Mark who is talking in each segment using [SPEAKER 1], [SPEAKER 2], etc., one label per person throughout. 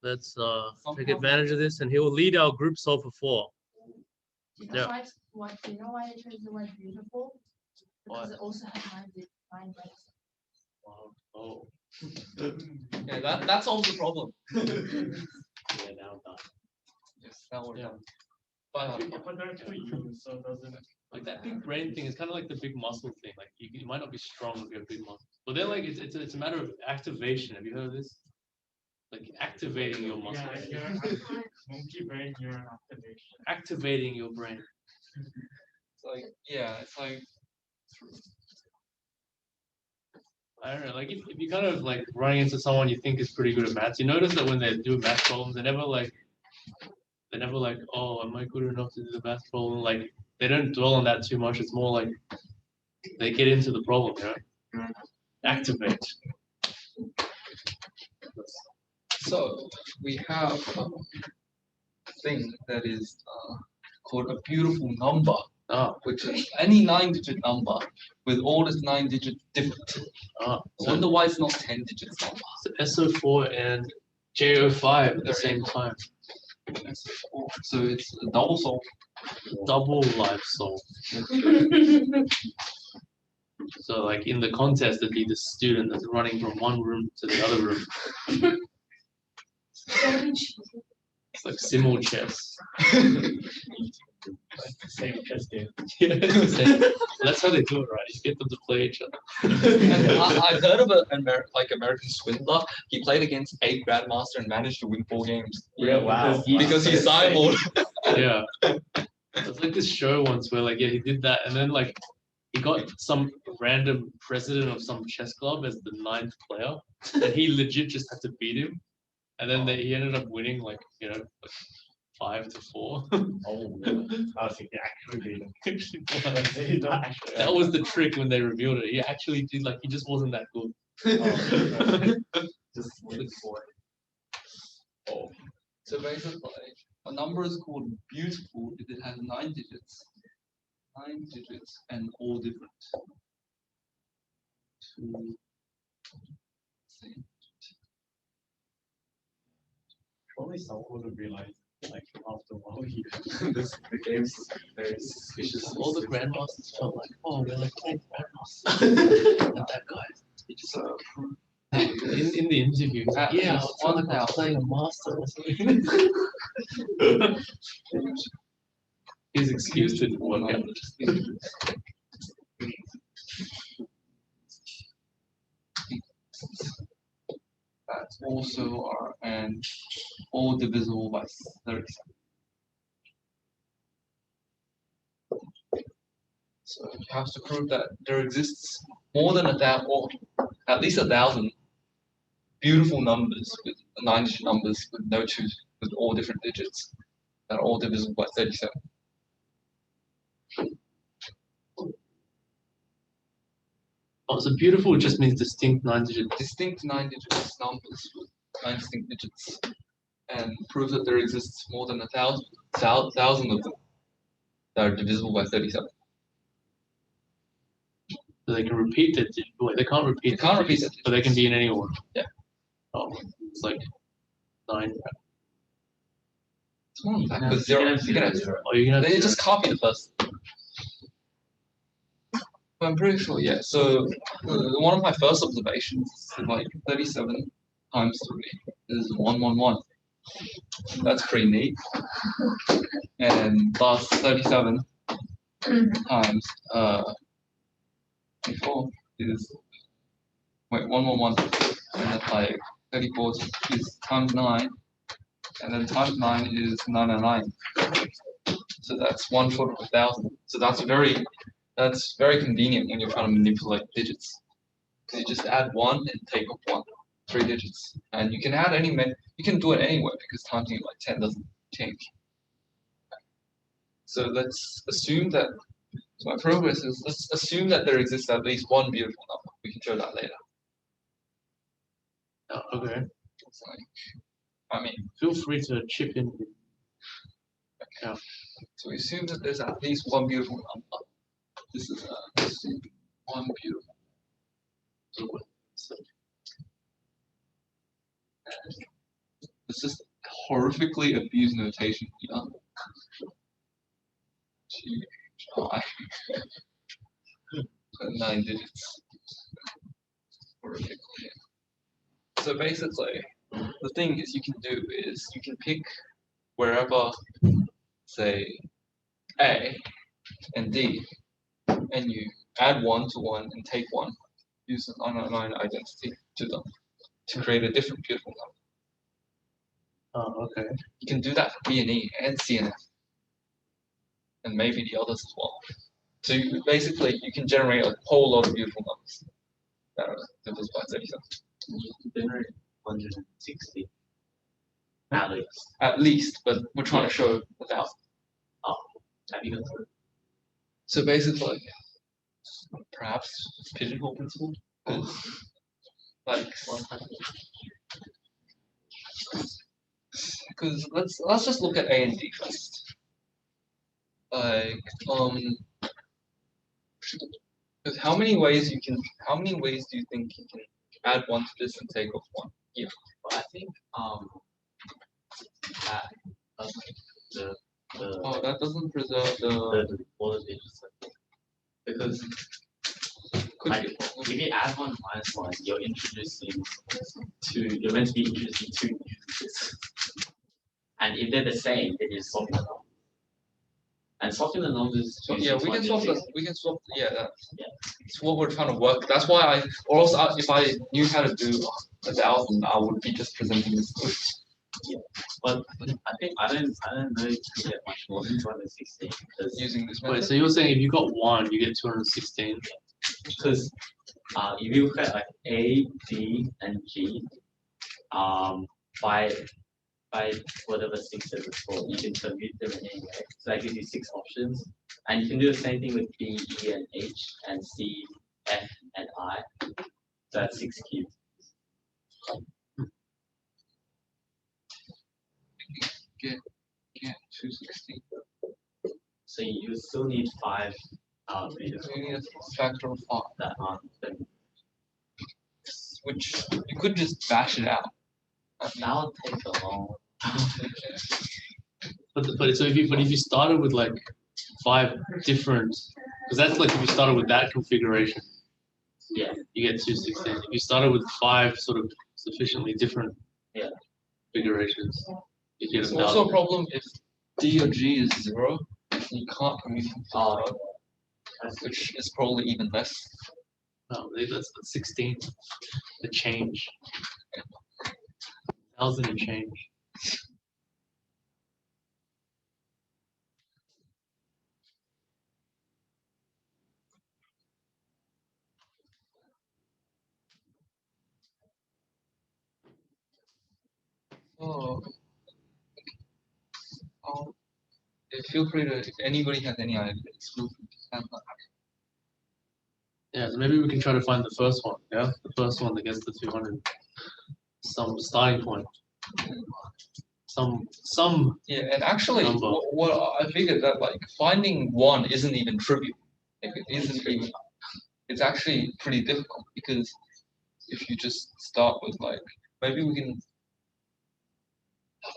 [SPEAKER 1] Let's take advantage of this, and he will lead our group solve for 4.
[SPEAKER 2] Do you know why they chose the word beautiful? Because it also has 9 letters.
[SPEAKER 1] Oh.
[SPEAKER 3] Yeah, that solves the problem.
[SPEAKER 1] Yeah, now I'm done.
[SPEAKER 3] Yes, now we're done.
[SPEAKER 4] But there are 2 U's, so it doesn't.
[SPEAKER 1] Like that big brain thing is kind of like the big muscle thing. Like you might not be strong if you have big muscles, but then like it's a matter of activation. Have you heard of this? Like activating your muscles.
[SPEAKER 4] Yeah, monkey brain neuron activation.
[SPEAKER 1] Activating your brain.
[SPEAKER 3] It's like, yeah, it's like.
[SPEAKER 1] I don't know, like if you kind of like running into someone you think is pretty good at maths, you notice that when they do math problems, they're never like, oh, am I good enough to do the math problem? Like they don't dwell on that too much. It's more like they get into the problem, you know? Activate.
[SPEAKER 3] So we have a thing that is called a beautiful number, which is any 9-digit number with all its 9 digits different. I wonder why it's not 10 digits number.
[SPEAKER 1] So SO4 and JO5 at the same time.
[SPEAKER 3] So it's a double solve.
[SPEAKER 1] Double life solve. So like in the contest, it'd be the student that's running from one room to the other room. It's like simul chess.
[SPEAKER 4] Same chess game.
[SPEAKER 1] Yeah, that's how they do it, right? You get them to play each other.
[SPEAKER 3] And I've heard of an American swindler. He played against 8 grandmaster and managed to win 4 games.
[SPEAKER 4] Yeah, wow.
[SPEAKER 3] Because he cyborg.
[SPEAKER 1] Yeah. It's like this show once where like he did that, and then like he got some random president of some chess club as the 9th player, and he legit just had to beat him, and then he ended up winning like 5-4.
[SPEAKER 4] Oh, I was thinking actually beat
[SPEAKER 1] That was the trick when they revealed it. He actually did he just wasn't that good.
[SPEAKER 4] Just wait for it.
[SPEAKER 3] Oh. So basically, a number is called beautiful if it has 9 digits. 9 digits and all different.
[SPEAKER 4] Probably someone would realize like after a while the game's very suspicious.
[SPEAKER 1] All the grandmasters felt like, oh, we're like playing grandmasters. And that guy, he just in the interview, yeah, I felt like I was playing a master or something. His excuse didn't work out.
[SPEAKER 3] That also are and all divisible by 37. So you have to prove that there exists more than 1,000, or at least 1,000 beautiful numbers with 9-digit numbers with no 2, with all different digits that are all divisible by 37.
[SPEAKER 1] Oh, so beautiful just means distinct 9-digit.
[SPEAKER 3] Distinct 9-digit numbers with 9 distinct digits, and prove that there exists more than 1,000 of them that are divisible by 37.
[SPEAKER 1] So they can repeat it. Wait, they can't repeat.
[SPEAKER 3] They can't repeat it,
[SPEAKER 1] but they can be in any order.
[SPEAKER 3] Yeah.
[SPEAKER 1] Oh, it's like 9.
[SPEAKER 3] It's one back with 0. You can have 0.
[SPEAKER 1] Oh, you can have.
[SPEAKER 3] They just copy the first. I'm pretty sure, yeah. So one of my first observations is like 37 times 3 is 111. That's pretty neat. And thus 37 times 24 is 111, and that's like 34 is times 9, and then times 9 is 999. So that's 1/4 of 1,000. So that's very convenient when you're trying to manipulate digits. You just add 1 and take off 1, 3 digits, and you can add you can do it anywhere because timesing it like 10 doesn't change. So let's assume that. So my progress is, let's assume that there exists at least one beautiful number. We can show that later.
[SPEAKER 1] Oh, okay.
[SPEAKER 3] It's like, I mean,
[SPEAKER 1] Feel free to chip in.
[SPEAKER 3] Okay. So we assume that there's at least one beautiful number. This is one beautiful. It's just horrifically abused notation here. GI. 9 digits. Horrifically. So basically, the thing is you can do is you can pick wherever, say, A and D, and you add 1 to 1 and take 1. Use an unknown identity to them to create a different beautiful number.
[SPEAKER 1] Oh, okay.
[SPEAKER 3] You can do that for B and E and C and F, and maybe the others as well. So basically, you can generate a whole lot of beautiful numbers that are divisible by 37.
[SPEAKER 5] You can generate 160 at least.
[SPEAKER 3] At least, but we're trying to show 1,000.
[SPEAKER 5] Oh, have you gone through?
[SPEAKER 3] So basically, perhaps pigeonhole principle. Like, because let's just look at A and D first. Like, because how many ways do you think you can add 1 to this and take off 1 here?
[SPEAKER 5] But I think that
[SPEAKER 3] Oh, that doesn't preserve the
[SPEAKER 5] the quality because
[SPEAKER 3] could
[SPEAKER 5] like
[SPEAKER 3] be a problem.
[SPEAKER 5] if you add 1 minus 1, you're meant to be introducing 2 new digits. And if they're the same, then you're swapping them out. And swapping the numbers.
[SPEAKER 3] So, yeah, we can swap yeah,
[SPEAKER 5] Yeah.
[SPEAKER 3] it's what we're trying to work. That's why or else if I knew how to do 1,000, I would be just presenting this.
[SPEAKER 5] But I don't know if you get much more than 216 because
[SPEAKER 3] Using this
[SPEAKER 1] Wait,
[SPEAKER 3] method.
[SPEAKER 1] so you're saying if you got 1, you get 216?
[SPEAKER 5] because if you look at like A, D, and G, by whatever 6 is before, you can commute them in any way. So that gives you 6 options, and you can do the same thing with B, E, and H, and C, F, and I. So that's 6 cubes.
[SPEAKER 3] Get 216.
[SPEAKER 5] So you still need 5 readers
[SPEAKER 3] So you need a factor of 5,
[SPEAKER 5] that aren't them.
[SPEAKER 3] which you could just bash it out.
[SPEAKER 5] That would take a long.
[SPEAKER 1] But so if you started with like 5 different, because that's like if you started with that configuration,
[SPEAKER 5] Yeah.
[SPEAKER 1] you get 216. If you started with 5 sort of sufficiently different configurations, you get
[SPEAKER 3] It's
[SPEAKER 1] 1,000.
[SPEAKER 3] also a problem if D or G is 0, you can't commute from 0, which is probably even less.
[SPEAKER 1] No, that's 16. The change. 1,000 and change.
[SPEAKER 3] Oh. Feel free to, if anybody has any ideas, feel free to send them.
[SPEAKER 1] Yeah, so maybe we can try to find the first one. Yeah, the first one that gets the 200. Some starting point. Some.
[SPEAKER 3] Yeah, and actually,
[SPEAKER 1] Number.
[SPEAKER 3] what I figured that like finding 1 isn't even trivial. Like, it isn't even. It's actually pretty difficult because if you just start with like maybe we can.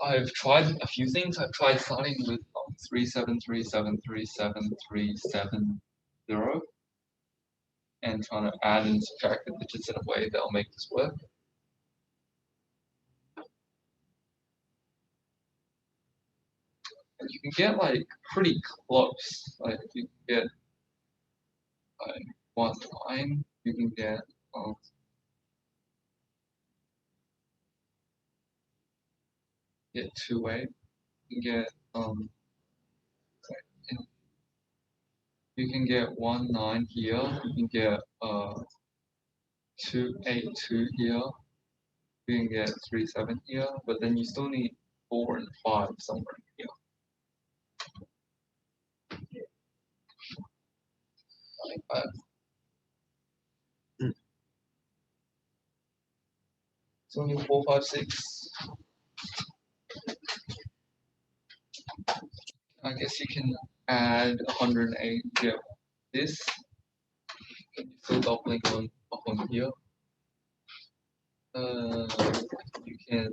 [SPEAKER 3] I've tried a few things. I've tried starting with 37373737 and trying to add and subtract the digits in a way that'll make this work. And you can get like pretty close. Like you can get like 1 9. You can get 2 8. You can get you can get 1 9 here. You can get 2 8 2 here. You can get 3 7 here, but then you still need 4 and 5 somewhere here. Like that. It's only 4 5 6. I guess you can add 108 here. This still doubling on here. You can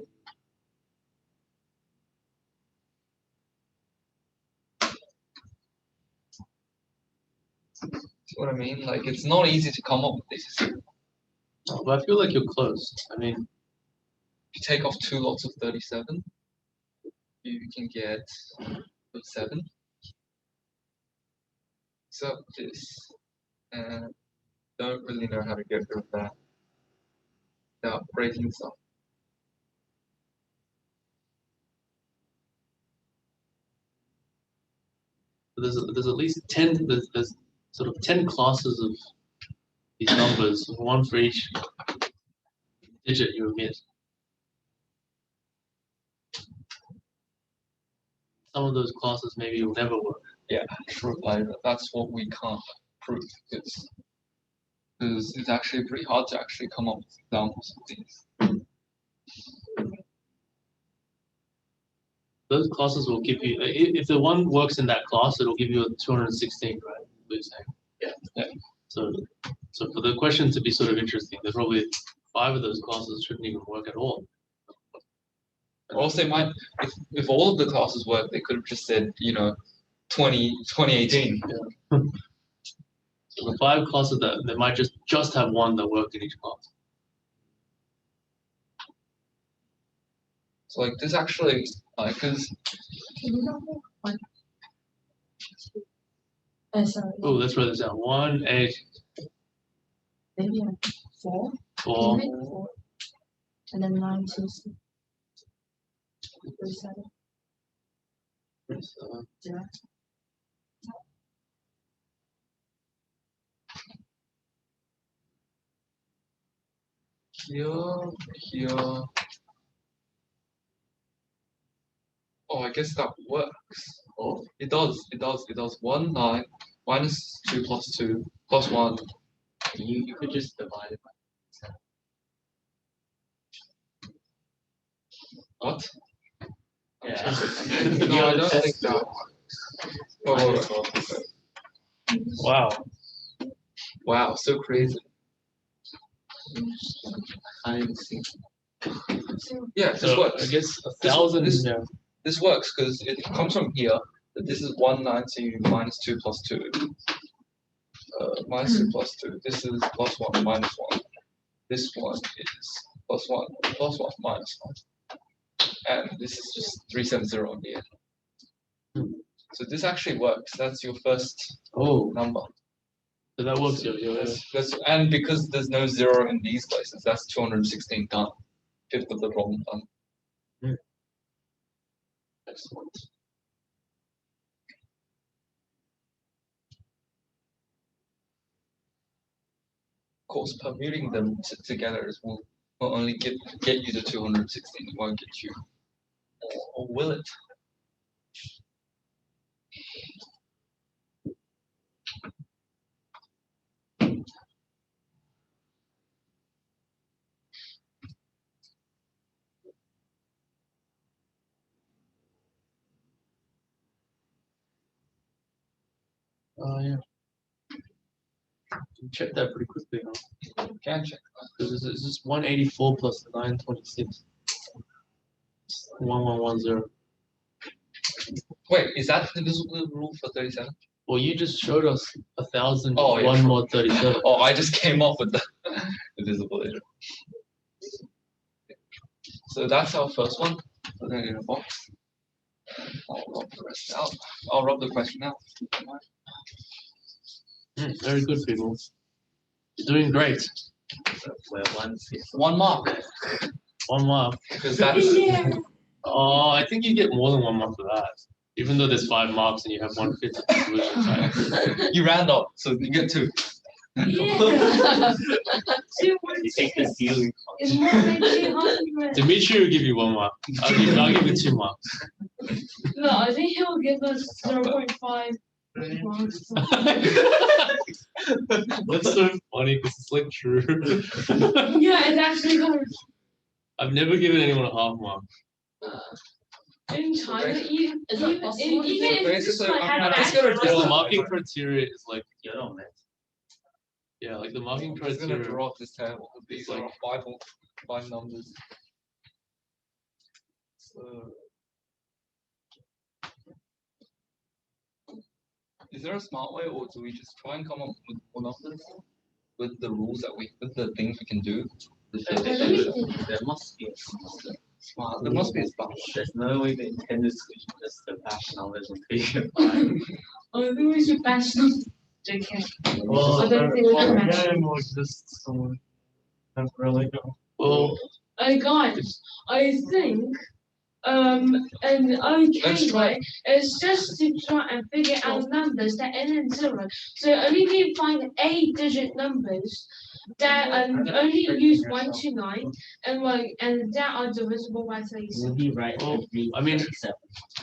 [SPEAKER 3] See what I mean? Like it's not easy to come up with this.
[SPEAKER 1] Oh, but I feel like you're close. I mean,
[SPEAKER 3] If you take off 2 lots of 37, you can get 7. So this, and don't really know how to get rid of that without breaking stuff.
[SPEAKER 1] there's at least 10. There's sort of 10 classes of these numbers, one for each digit you emit. Some of those classes maybe will never work.
[SPEAKER 3] Yeah, true. Like that's what we can't prove because it's actually pretty hard to actually come up with examples of these.
[SPEAKER 1] Those classes will give you, if the one works in that class, it'll give you a 216, right? What you're saying.
[SPEAKER 3] Yeah.
[SPEAKER 1] So for the question to be sort of interesting, there's probably 5 of those classes shouldn't even work at all.
[SPEAKER 3] Or else they might, if all of the classes work, they could have just said, 2018.
[SPEAKER 1] Yeah. So the 5 classes that they might just have one that work in each class.
[SPEAKER 3] So like this actually, because
[SPEAKER 2] Can you not make one? Sorry.
[SPEAKER 1] Oh, let's write this down. 1, 8,
[SPEAKER 2] Maybe 4.
[SPEAKER 1] 4.
[SPEAKER 2] Can you make 4? And then 9, 2, 6. 3, 7. 0.
[SPEAKER 3] here. Oh, I guess that works. Oh, it does. 1, 9, minus 2 plus 2 plus 1.
[SPEAKER 5] You could just divide it by 7.
[SPEAKER 3] What?
[SPEAKER 5] Yeah.
[SPEAKER 3] No, I don't think that. Oh,
[SPEAKER 1] Wow.
[SPEAKER 3] wow, so crazy.
[SPEAKER 5] I can't even see.
[SPEAKER 3] Yeah, this
[SPEAKER 1] So
[SPEAKER 3] works.
[SPEAKER 1] I guess 1,000
[SPEAKER 3] this-
[SPEAKER 1] yeah.
[SPEAKER 3] This works because it comes from here. That this is 190 minus 2 plus 2. Minus 2 plus 2. This is plus 1 minus 1. This one is plus 1 plus 1 minus 1. And this is just 370 on the end. So this actually works. That's your first number.
[SPEAKER 1] So that works.
[SPEAKER 3] And because there's no 0 in these places, that's 216 done. 5th of the problem done.
[SPEAKER 1] Excellent.
[SPEAKER 3] Of course, permuting them together will only get you to 216. It won't get you, or will it?
[SPEAKER 1] Yeah. You can check that pretty quickly, huh?
[SPEAKER 3] Can check.
[SPEAKER 1] Because it's just 184 plus 926. 1110.
[SPEAKER 3] Wait, is that the divisible rule for 37?
[SPEAKER 1] Well, you just showed us 1,000.
[SPEAKER 3] Oh, yeah,
[SPEAKER 1] one
[SPEAKER 3] true.
[SPEAKER 1] more 37.
[SPEAKER 3] Oh, I just came up with the divisible later. So that's our first one. Put that in a box. I'll rub the rest out. I'll rub the question out.
[SPEAKER 1] Very good, people. You're doing great.
[SPEAKER 5] So where 1 6.
[SPEAKER 3] 1 mark.
[SPEAKER 1] 1 mark.
[SPEAKER 3] Because that's
[SPEAKER 1] Oh, I think you get more than 1 mark for that. Even though there's 5 marks and you have 1/5 of the solution, right?
[SPEAKER 3] you round up, so you get 2.
[SPEAKER 2] Yeah.
[SPEAKER 5] You take the ceiling.
[SPEAKER 2] It's more than 300.
[SPEAKER 1] Dimitri will give you 1 mark. I'll give you 2 marks.
[SPEAKER 2] No, I think he will give us 0.5 marks.
[SPEAKER 1] That's so funny because it's like true.
[SPEAKER 2] Yeah, it's actually good.
[SPEAKER 1] I've never given anyone a half mark.
[SPEAKER 2] In China, even
[SPEAKER 3] Is
[SPEAKER 2] even
[SPEAKER 3] that possible?
[SPEAKER 2] if it's just
[SPEAKER 3] Basically,
[SPEAKER 2] like
[SPEAKER 3] I'm
[SPEAKER 2] had
[SPEAKER 3] just
[SPEAKER 2] that
[SPEAKER 3] gonna
[SPEAKER 2] class-
[SPEAKER 1] Because the
[SPEAKER 3] draw-
[SPEAKER 1] marking criteria is like,
[SPEAKER 5] You don't know.
[SPEAKER 1] yeah, like the marking
[SPEAKER 3] I'm just gonna
[SPEAKER 1] criteria.
[SPEAKER 3] draw up this table. These are 5 numbers. So Is there a smart way, or do we just try and come up with more numbers with the rules that with the things we can do?
[SPEAKER 5] There must be a
[SPEAKER 3] Smart. There must be a smart.
[SPEAKER 5] There's no way the intended solution is just to bash numbers and figure it out.
[SPEAKER 2] I think we should bash them. JK.
[SPEAKER 4] Well,
[SPEAKER 2] I don't think we can match
[SPEAKER 4] game will exist somewhere. Don't really know.
[SPEAKER 1] Well,
[SPEAKER 2] guys, I think and right, it's just to try and figure out numbers that end in 0. So only can find 8-digit numbers that only use 1 to 9 and that are divisible by 37.
[SPEAKER 5] We'll be right.
[SPEAKER 1] Well, I mean,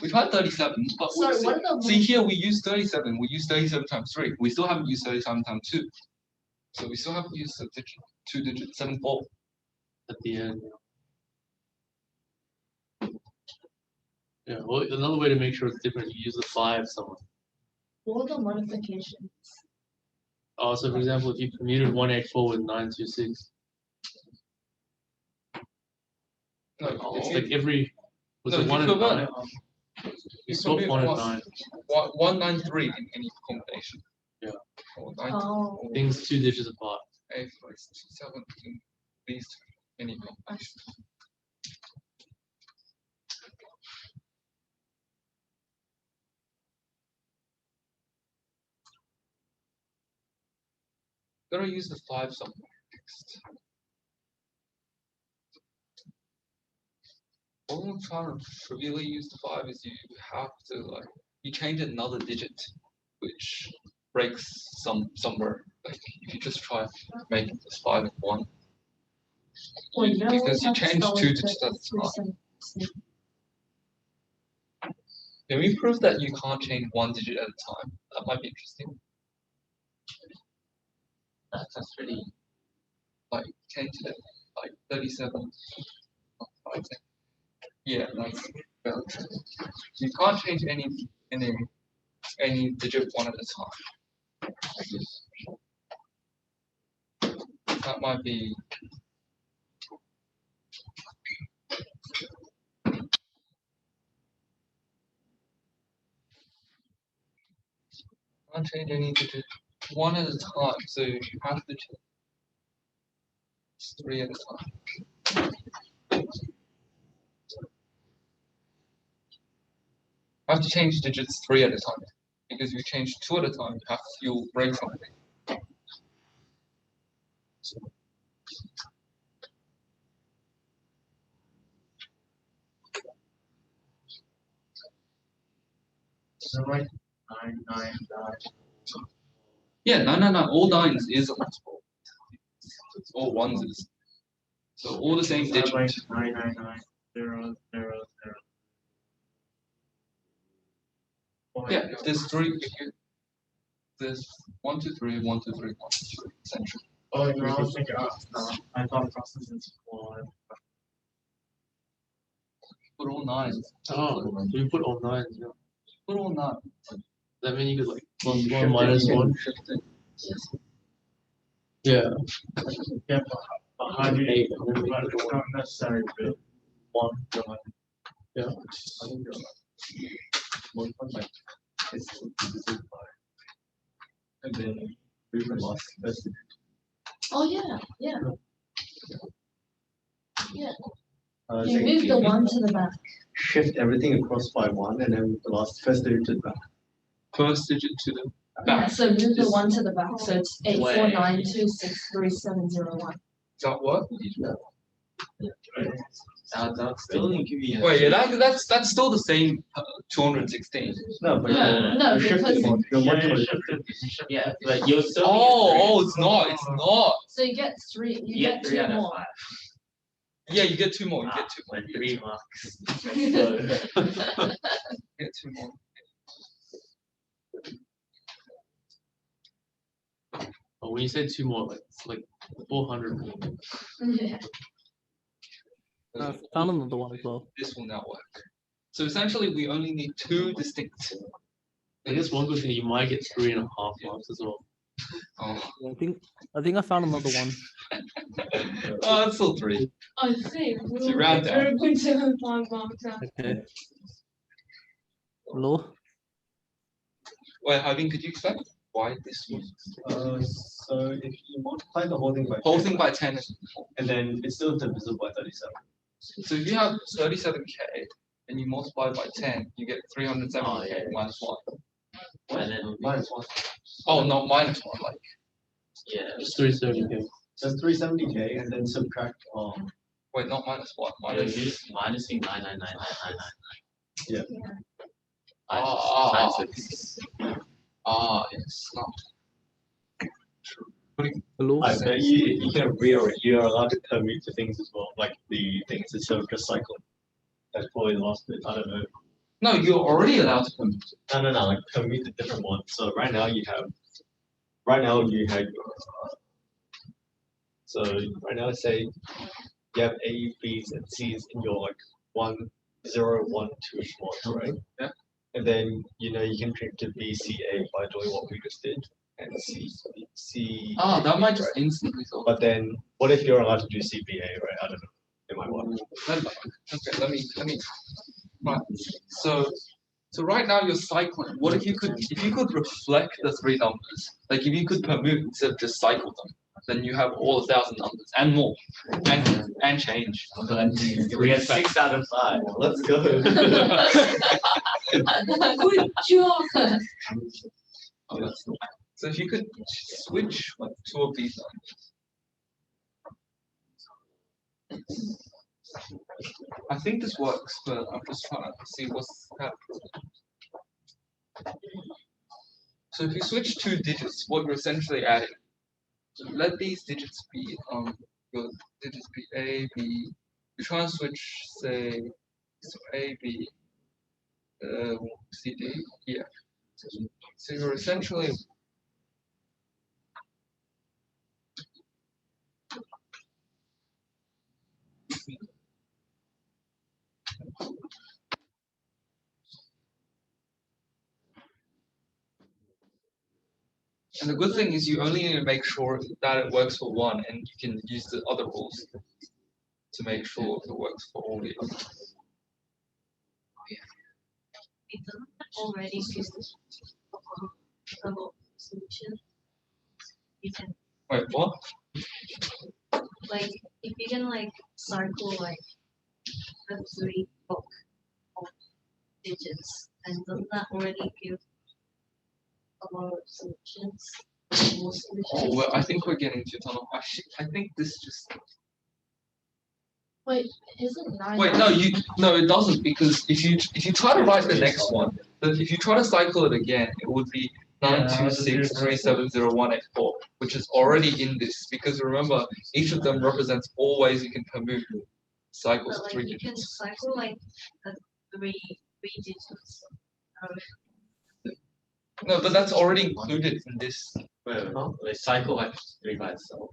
[SPEAKER 3] We've had 37, but
[SPEAKER 2] Sorry,
[SPEAKER 3] see,
[SPEAKER 2] what are the
[SPEAKER 3] see here we use 37. We use 37 times 3. We still haven't used 37 times 2. So we still haven't used the digit, 2 digit 74
[SPEAKER 1] at the end. Yeah, well, another way to make sure it's different, you use the 5 somewhere.
[SPEAKER 2] What are the modifications?
[SPEAKER 1] Oh, so for example, if you commuted 184 with 926,
[SPEAKER 3] No,
[SPEAKER 1] it's like every was
[SPEAKER 3] no,
[SPEAKER 1] it
[SPEAKER 3] if
[SPEAKER 1] 1
[SPEAKER 3] you
[SPEAKER 1] and 9?
[SPEAKER 3] You
[SPEAKER 1] You swap
[SPEAKER 3] commute
[SPEAKER 1] 1 and
[SPEAKER 3] one-
[SPEAKER 1] 9.
[SPEAKER 3] 193 in any combination.
[SPEAKER 1] Yeah.
[SPEAKER 3] Or 9,
[SPEAKER 2] Oh,
[SPEAKER 1] Things 2 digits apart.
[SPEAKER 3] 8, 7 in these any combination. Gotta use the 5 somewhere next. All I'm trying to trivially use the 5 is you have to you change another digit, which breaks somewhere. Like if you just try making this 5 and 1. Because you change 2 digits at a time. Can we prove that you can't change 1 digit at a time? That might be interesting.
[SPEAKER 5] That's really
[SPEAKER 3] Change it 37. Yeah, that's better. You can't change any digit 1 at a time. That might be. Can't change any digit 1 at a time, so you have to change 3 at a time. You have to change digits 3 at a time, because if you change 2 at a time, you'll break something.
[SPEAKER 4] So like 9, 9, 9.
[SPEAKER 3] Yeah, no. All 9s is a multiple. All 1s is. So all the same digit.
[SPEAKER 4] Like 9, 9, 9, 0, 0, 0.
[SPEAKER 3] Yeah, if there's 3, there's 1, 2, 3, 1, 2, 3, 1, 2, 3, essentially.
[SPEAKER 4] Oh, no, I was thinking, no, I thought process is 1.
[SPEAKER 3] Put all 9s.
[SPEAKER 1] Oh, so you put all 9s. Yeah.
[SPEAKER 3] Put all 9.
[SPEAKER 1] Does that mean you could like plus
[SPEAKER 4] You
[SPEAKER 1] 1
[SPEAKER 4] shift
[SPEAKER 1] minus
[SPEAKER 4] it.
[SPEAKER 1] 1? Yeah.
[SPEAKER 4] Yeah, but how do you,
[SPEAKER 1] 8.
[SPEAKER 4] but it's not necessary to 1 to 1.
[SPEAKER 1] Yeah.
[SPEAKER 4] I think you're like 1.5. It's 5. And then we were lost. That's it.
[SPEAKER 2] Oh yeah. Yeah.
[SPEAKER 4] So
[SPEAKER 2] You move the 1 to the back.
[SPEAKER 4] shift everything across by 1 and then the first digit back.
[SPEAKER 3] First digit to the
[SPEAKER 2] Yeah,
[SPEAKER 3] back.
[SPEAKER 2] so move the 1 to the back. So it's
[SPEAKER 5] Way.
[SPEAKER 2] 849263701.
[SPEAKER 3] Does that work?
[SPEAKER 5] That still didn't give you.
[SPEAKER 3] Wait, yeah, that's still the same 216.
[SPEAKER 4] No, but
[SPEAKER 2] No,
[SPEAKER 4] you're shifting
[SPEAKER 2] because-
[SPEAKER 4] one. You're one to one.
[SPEAKER 5] Yeah, but you're still.
[SPEAKER 3] Oh, it's not. It's not.
[SPEAKER 2] So you get 3. You get
[SPEAKER 5] 3
[SPEAKER 2] 2
[SPEAKER 5] out of
[SPEAKER 2] more.
[SPEAKER 5] 5.
[SPEAKER 3] Yeah, you get 2 more. You get 2 more.
[SPEAKER 5] With 3 marks.
[SPEAKER 3] You get 2 more.
[SPEAKER 1] Oh, when you say 2 more, like it's like 400.
[SPEAKER 2] Yeah.
[SPEAKER 6] I found another one as well.
[SPEAKER 3] This will now work. So essentially, we only need 2 distinct.
[SPEAKER 1] I guess one good thing you might get 3.5 marks as well.
[SPEAKER 3] Oh,
[SPEAKER 6] Yeah, I think I found another one.
[SPEAKER 3] oh it's still 3.
[SPEAKER 2] I think
[SPEAKER 3] So round down.
[SPEAKER 2] 0.75 marks out.
[SPEAKER 6] Okay. Hello?
[SPEAKER 3] Well, Harvin, could you explain why this was?
[SPEAKER 4] So if you multiply the whole thing by
[SPEAKER 3] Whole
[SPEAKER 4] 10,
[SPEAKER 3] thing by 10 is,
[SPEAKER 4] and then it's still divisible by 37.
[SPEAKER 3] so if you have 37k and you multiply by 10, you get 370k
[SPEAKER 5] Oh, yeah.
[SPEAKER 3] minus 1.
[SPEAKER 5] And then,
[SPEAKER 4] Minus 1.
[SPEAKER 3] Oh, no, minus 1, like.
[SPEAKER 5] yeah,
[SPEAKER 1] Just 370k.
[SPEAKER 4] So it's 370k, and then subtract
[SPEAKER 3] Wait, not minus 1,
[SPEAKER 5] you're
[SPEAKER 3] minus.
[SPEAKER 5] minusing 99999.
[SPEAKER 4] yeah.
[SPEAKER 3] Ah,
[SPEAKER 5] Times 56.
[SPEAKER 3] Yes, not.
[SPEAKER 6] Hello.
[SPEAKER 4] I bet you can you're allowed to commute to things as well, like the things instead of just cycling. That's probably the last bit. I don't know.
[SPEAKER 3] No, you're already allowed to commute.
[SPEAKER 4] No, like commute to different ones. So right now you have your so right now say you have A, B's, and C's in your like 1, 0, 1, 2 slots, right?
[SPEAKER 3] Yeah.
[SPEAKER 4] And then you can change to B, C, A by doing what we just did, and C.
[SPEAKER 3] Ah, that might just
[SPEAKER 4] right?
[SPEAKER 3] instantly solve.
[SPEAKER 4] But then, what if you're allowed to do CBA, right? I don't know. It might work.
[SPEAKER 3] Okay, let me. Right. So right now you're cycling. What if you could reflect the 3 numbers? Like if you could permute instead of just cycle them, then you have all 1,000 numbers and more, and change.
[SPEAKER 5] We get 6 out of 5.
[SPEAKER 4] Let's go.
[SPEAKER 2] Good job.
[SPEAKER 3] Oh, so if you could switch like 2 of these numbers. I think this works, but I'm just trying to see what's happening. So if you switch 2 digits, what you're essentially adding, let these digits be your digits be A, B. You try and switch, say, so A, B, C, D, E, F. So you're essentially and the good thing is you only need to make sure that it works for one, and you can use the other rules to make sure it works for all the others.
[SPEAKER 7] It doesn't already give a solution. You can
[SPEAKER 3] Wait, what?
[SPEAKER 7] like if you can like circle like the 3 book of digits, and doesn't that already give a lot of solutions? More solutions?
[SPEAKER 3] Oh, well, I think we're getting to tunnel. I think this just.
[SPEAKER 2] Wait, isn't 9?
[SPEAKER 3] Wait, no, it doesn't, because if you try to write the next one, if you try to cycle it again, it would be 926370184, which is already in this, because remember, each of them represents all ways you can permute cycles
[SPEAKER 7] But like
[SPEAKER 3] 3
[SPEAKER 7] you can
[SPEAKER 3] digits.
[SPEAKER 7] cycle like the three digits.
[SPEAKER 3] No, but that's already included in this.
[SPEAKER 5] Wait, cycle like 3 by itself.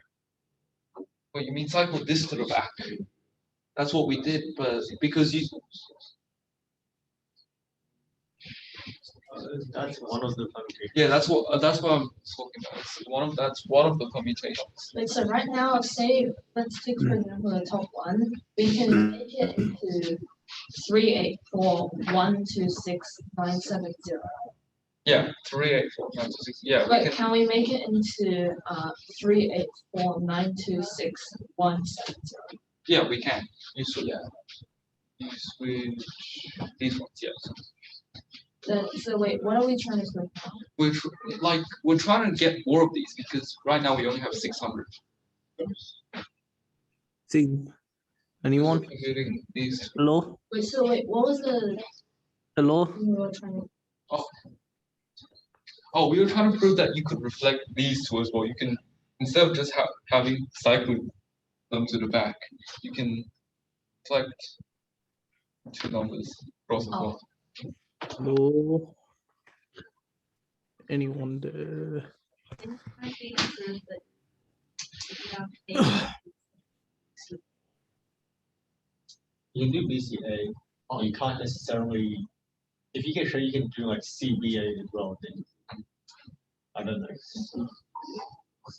[SPEAKER 3] Well, you mean cycle this to the back? That's what we did, but because you.
[SPEAKER 4] That's one of the permutations.
[SPEAKER 3] Yeah, that's what I'm talking about. That's one of the permutations.
[SPEAKER 2] Wait, so right now, say, let's take for example the top one. We can make it into 384126970.
[SPEAKER 3] Yeah, 38496. Yeah, we
[SPEAKER 2] But
[SPEAKER 3] can.
[SPEAKER 2] can we make it into 384926170?
[SPEAKER 3] Yeah, we can. You switch these ones. Yes.
[SPEAKER 2] So wait, what are we trying to click now?
[SPEAKER 3] We're trying to get more of these because right now we only have 600.
[SPEAKER 6] See, anyone?
[SPEAKER 3] So we're getting these.
[SPEAKER 6] Hello?
[SPEAKER 2] Wait, so wait, what was the
[SPEAKER 6] Hello?
[SPEAKER 2] we were trying to?
[SPEAKER 3] Oh, we were trying to prove that you could reflect these 2 as well. You can, instead of just having cycled them to the back, you can reflect 2 numbers across as well.
[SPEAKER 6] Hello? Anyone there?
[SPEAKER 7] It might be true that if you have
[SPEAKER 4] You can do BCA. Oh, you can't necessarily. If you get sure you can do like CBA as well, then I don't know.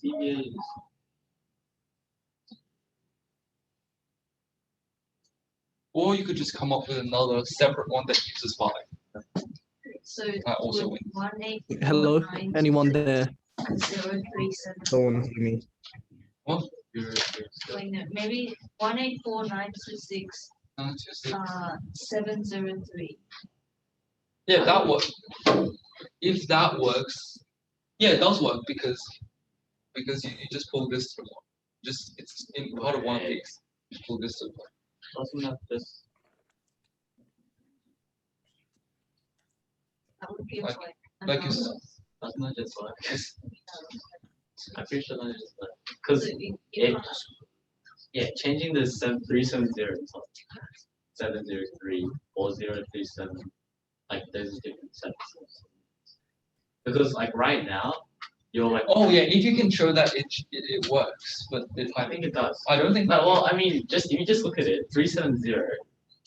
[SPEAKER 4] CBA is.
[SPEAKER 3] Or you could just come up with another separate one that uses 5.
[SPEAKER 7] So
[SPEAKER 3] also
[SPEAKER 7] would
[SPEAKER 3] wins.
[SPEAKER 7] 1849
[SPEAKER 6] Hello, anyone there?
[SPEAKER 7] 037.
[SPEAKER 8] Don't hear me.
[SPEAKER 3] What?
[SPEAKER 7] Wait, no, maybe 184926 703.
[SPEAKER 3] Yeah, that works. If that works, yeah, it does work because you just pull this to one. Just it's in part of one piece. You pull this to one.
[SPEAKER 5] Doesn't that just
[SPEAKER 7] That would give
[SPEAKER 3] Like-
[SPEAKER 7] like
[SPEAKER 3] like you s-
[SPEAKER 5] doesn't that just work?
[SPEAKER 3] It's-
[SPEAKER 5] I'm pretty sure that just work. Because
[SPEAKER 7] So
[SPEAKER 5] yeah, changing the 7370 to 703 or 037, like there's different steps. Because like right now, you're like,
[SPEAKER 3] Oh yeah, if you can show that it works, but
[SPEAKER 5] I think it does.
[SPEAKER 3] I don't think
[SPEAKER 5] No,
[SPEAKER 3] that.
[SPEAKER 5] well, I mean, just if you just look at it, 370,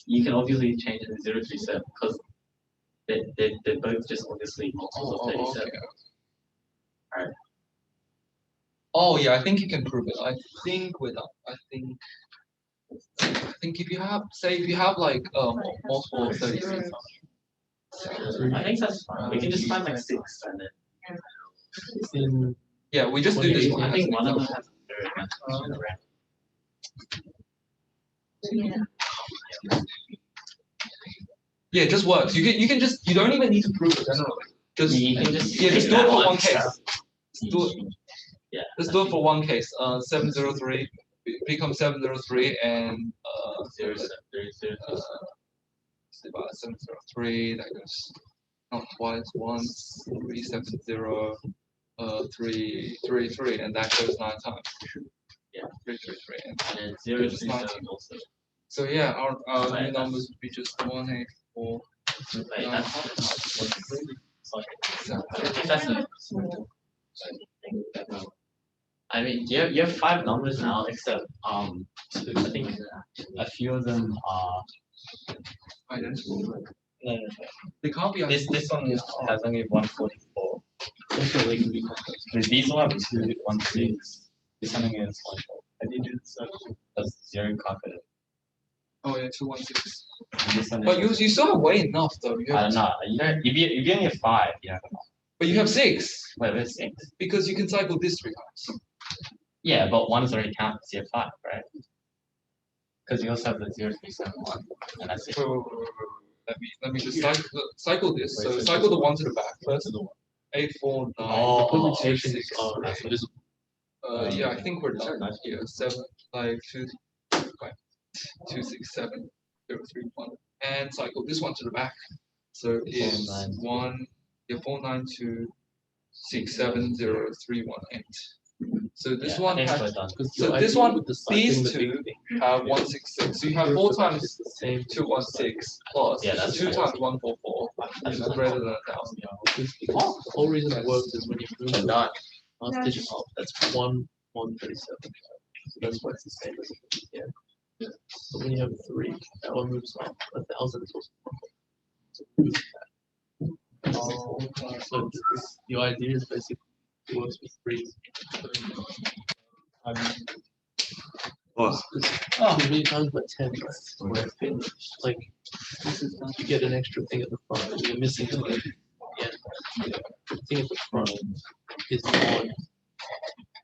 [SPEAKER 5] you can obviously change it to 037 because they're both just obviously multiples of 37.
[SPEAKER 3] Okay.
[SPEAKER 5] Alright.
[SPEAKER 3] Oh yeah, I think you can prove it. I think if you have like multiple of 36.
[SPEAKER 5] I think that's fine. We can just find like 6 and then
[SPEAKER 1] In
[SPEAKER 3] Yeah, we just do this one.
[SPEAKER 5] I
[SPEAKER 3] as
[SPEAKER 5] think
[SPEAKER 3] an
[SPEAKER 5] one of them
[SPEAKER 3] example.
[SPEAKER 5] has a very much
[SPEAKER 7] yeah.
[SPEAKER 3] Yeah, it just works. You can just you don't even need to prove it generally. Just
[SPEAKER 5] You can just
[SPEAKER 3] yeah, just
[SPEAKER 5] take
[SPEAKER 3] do it
[SPEAKER 5] that
[SPEAKER 3] for
[SPEAKER 5] one
[SPEAKER 3] one case.
[SPEAKER 5] step.
[SPEAKER 3] Just do it.
[SPEAKER 5] Yeah.
[SPEAKER 3] Let's do it for one case. 703 becomes 703 and
[SPEAKER 5] 070.
[SPEAKER 3] about 703 that goes not twice, once, 370, 333, and that goes 9 times.
[SPEAKER 5] Yeah.
[SPEAKER 3] 333 and
[SPEAKER 5] And then
[SPEAKER 3] It's
[SPEAKER 5] 037 also.
[SPEAKER 3] so yeah, our
[SPEAKER 5] Right,
[SPEAKER 3] new numbers would be just 184.
[SPEAKER 5] Wait,
[SPEAKER 3] No.
[SPEAKER 5] that's I mean, you have 5 numbers now, except I think a few of them are.
[SPEAKER 3] Identical.
[SPEAKER 5] No, no, no.
[SPEAKER 3] They can't be
[SPEAKER 5] This one has only 144. Also, they can be these one have 2, 1, 6. This one only has 1. And you do this that's 0 calculated.
[SPEAKER 3] Oh yeah, 216.
[SPEAKER 5] And this one
[SPEAKER 3] But
[SPEAKER 5] is-
[SPEAKER 3] you still have way enough though. You
[SPEAKER 5] I
[SPEAKER 3] have,
[SPEAKER 5] don't know. You don't. If you only have 5, you have enough.
[SPEAKER 3] but you have 6
[SPEAKER 5] Wait, where's 6?
[SPEAKER 3] because you can cycle this 3 times.
[SPEAKER 5] Yeah, but 1 is already counted, so you have 5, right? Because you also have the 0371, and that's it.
[SPEAKER 3] Wait, wait, wait, wait. Let me just cycle this. So cycle the 1 to the back first. 8, 4, 9.
[SPEAKER 5] Oh,
[SPEAKER 1] permutations
[SPEAKER 3] 6,
[SPEAKER 1] are divisible.
[SPEAKER 3] yeah, I think we're done here. 7, like 2, 2, 6, 7, 0, 3, 1, and cycle this one to the back. So it's
[SPEAKER 5] 9.
[SPEAKER 3] 1, yeah, 4, 9, 2, 6, 7, 0, 3, 1, 8. So this
[SPEAKER 5] Yeah, I
[SPEAKER 3] one
[SPEAKER 5] think
[SPEAKER 3] has.
[SPEAKER 5] we're done.
[SPEAKER 3] So this one, these two have 166. So you have 4 times
[SPEAKER 1] the same
[SPEAKER 3] 216 plus
[SPEAKER 5] Yeah, that's
[SPEAKER 3] 2
[SPEAKER 5] right.
[SPEAKER 3] times 144 is greater than 1,000.
[SPEAKER 1] The whole reason it works is when you move
[SPEAKER 5] We're
[SPEAKER 1] the
[SPEAKER 5] done.
[SPEAKER 1] last digit up, that's 137. So that's why it's the same as yeah. So when you have 3, that one moves up. 1,000 is also 1. So the idea is basically it works with 3s. There's many times but 10 where it's been like this is you get an extra thing at the front and you're missing the thing. Yeah. The thing at the front is on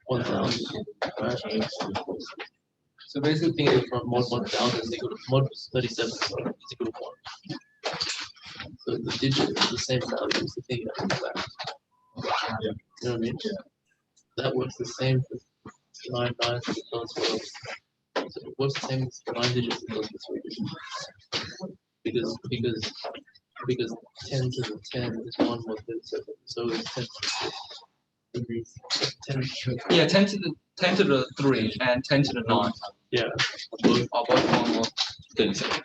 [SPEAKER 1] 1,000. Right? So basically, the thing at the front mod 1,000 is equal to mod 37 is equal to 1. So the digit is the same value as the thing at the back. You know what I mean? That works the same for 9 nines as well as 12. So it works the same as 9 digits as well as 3 digits. Because 10 to the 10 is 1 mod 37. So it's 10 to the 10
[SPEAKER 3] Yeah, 10 to the 3 and 10 to the 9
[SPEAKER 1] yeah.
[SPEAKER 3] are both 1 mod 37.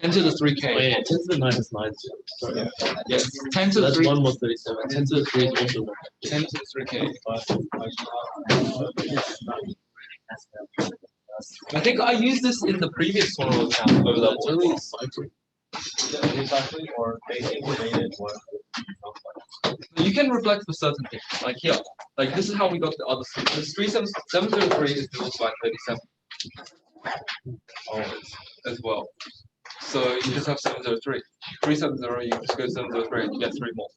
[SPEAKER 3] 10 to the 3k.
[SPEAKER 1] Oh yeah, 10 to the 9 is 9. Sorry.
[SPEAKER 3] Yes, 10 to
[SPEAKER 1] So
[SPEAKER 3] the
[SPEAKER 1] that's
[SPEAKER 3] 3.
[SPEAKER 1] 1 mod 37. 10 to the 3 is also 1.
[SPEAKER 3] 10 to the 3k. I think I used this in the previous one account over
[SPEAKER 1] It's
[SPEAKER 3] that
[SPEAKER 1] only
[SPEAKER 3] one.
[SPEAKER 1] cycling.
[SPEAKER 4] Exactly, or basing related work.
[SPEAKER 3] You can reflect for certain things. Like here, like this is how we got the other stuff. This 703 is divided by 37. Oh, as well. So you just have 703. 370, you just go 703 and you get 3 more.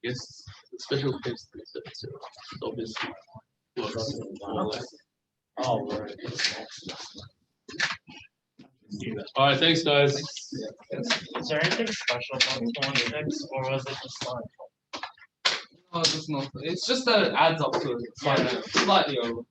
[SPEAKER 1] Yes, the special case is obviously works more or less.
[SPEAKER 4] Oh, right.
[SPEAKER 1] All right, thanks, guys.
[SPEAKER 8] Is there anything special about 26, or was it just like?
[SPEAKER 3] No, it's not. It's just that it adds up to it. Slightly over.